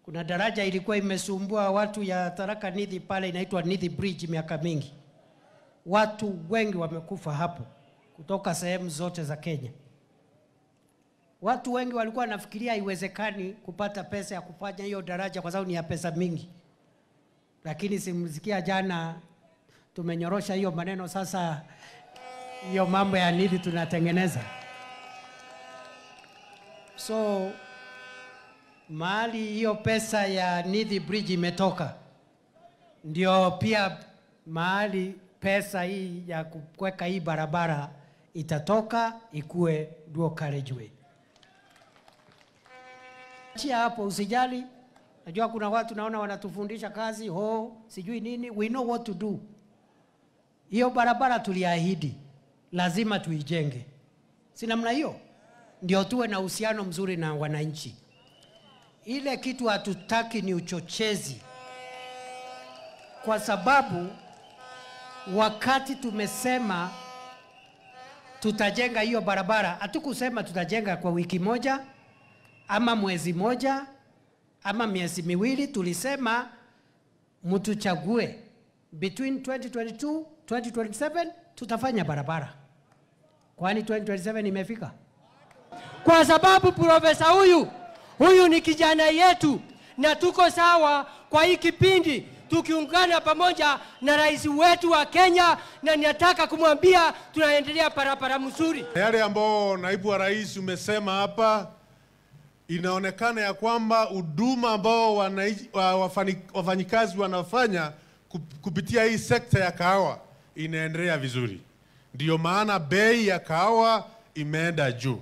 Kuna daraja ilikuwa imesumbua watu ya Tharaka Nithi pale, inaitwa Nithi Bridge miaka mingi. Watu wengi wamekufa hapo kutoka sehemu zote za Kenya. Watu wengi walikuwa nafikiria haiwezekani kupata pesa ya kufanya hiyo daraja kwa sababu ni ya pesa mingi. Lakini simsikia jana tumenyorosha hiyo maneno, sasa hiyo mambo ya Nithi tunatengeneza. So mahali hiyo pesa ya Nithi Bridge imetoka, ndio pia mahali pesa hii ya kuweka hii barabara itatoka ikue Dual Carriageway. Chia hapo usijali. Najua kuna watu naona wanatufundisha kazi, sijui nini. We know what to do. Hiyo barabara tuliahidi, lazima tuijenge. Si namna hiyo? Ndio tuwe na uhusiano mzuri na wananchi. Ile kitu hatutaki ni uchochezi. Kwa sababu wakati tumesema tutajenga hiyo barabara, hatukusema tutajenga kwa wiki moja ama mwezi moja ama miezi miwili. Tulisema mtuchague between 2022 2027 tutafanya barabara. Kwani 2027 imefika? Kwa sababu profesa huyu ni kijana yetu, na tuko sawa kwa hii kipindi tukiungana pamoja na rais wetu wa Kenya, na ninataka kumwambia tunaendelea barabara mzuri. Yale ambao naibu wa rais umesema hapa, inaonekana ya kwamba huduma ambao wafanyikazi wanafanya kupitia hii sekta ya kahawa inaendelea vizuri. Ndio maana bei ya kahawa imeenda juu.